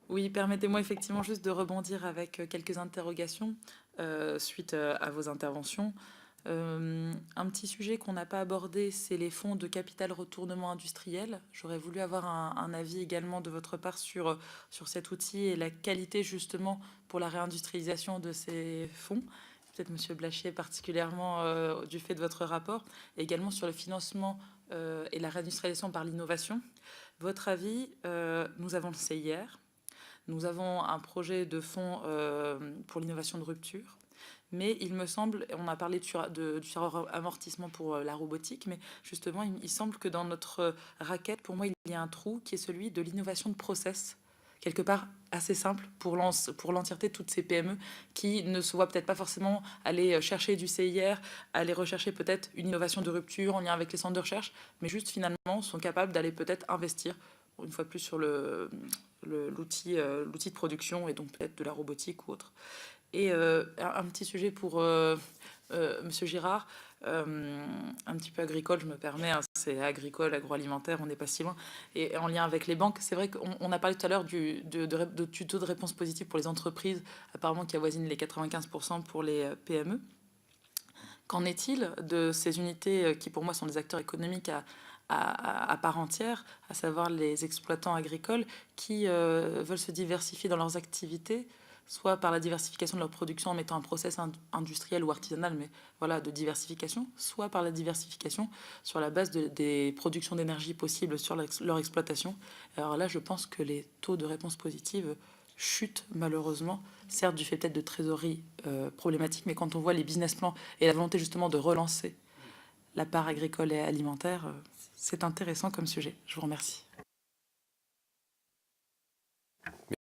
Oui, permettez-moi effectivement juste de rebondir avec quelques interrogations suite à vos interventions. Un petit sujet qu'on n'a pas abordé, c'est les fonds de capital retournement industriel. J'aurais voulu avoir un avis également de votre part sur cet outil et la qualité justement pour la réindustrialisation de ces fonds. Peut-être Monsieur Blachier particulièrement du fait de votre rapport, et également sur le financement et la réindustrialisation par l'innovation. Votre avis, nous avons le CIR. Nous avons un projet de fonds pour l'innovation de rupture, mais il me semble, on a parlé du suramortissement pour la robotique, mais justement, il semble que dans notre raquette, pour moi, il y a un trou qui est celui de l'innovation de process, quelque part assez simple pour l'entièreté de toutes ces PME qui ne se voient peut-être pas forcément aller chercher du CIR, aller rechercher peut-être une innovation de rupture en lien avec les centres de recherche, mais juste finalement sont capables d'aller peut-être investir une fois plus sur l'outil de production et donc peut-être de la robotique ou autre. Et un petit sujet pour Monsieur Girard, un petit peu agricole, je me permets, hein, c'est agricole, agroalimentaire, on n'est pas si loin. Et en lien avec les banques, c'est vrai qu'on a parlé tout à l'heure du taux de réponse positive pour les entreprises, apparemment qui avoisine les 95% pour les PME. Qu'en est-il de ces unités qui, pour moi, sont des acteurs économiques à part entière, à savoir les exploitants agricoles qui veulent se diversifier dans leurs activités, soit par la diversification de leur production en mettant un process industriel ou artisanal, mais voilà, de diversification, soit par la diversification sur la base des productions d'énergie possibles sur leur exploitation. Alors là, je pense que les taux de réponse positive chutent malheureusement, certes du fait peut-être de trésorerie problématique, mais quand on voit les business plans et la volonté justement de relancer la part agricole et alimentaire, c'est intéressant comme sujet. Je vous remercie.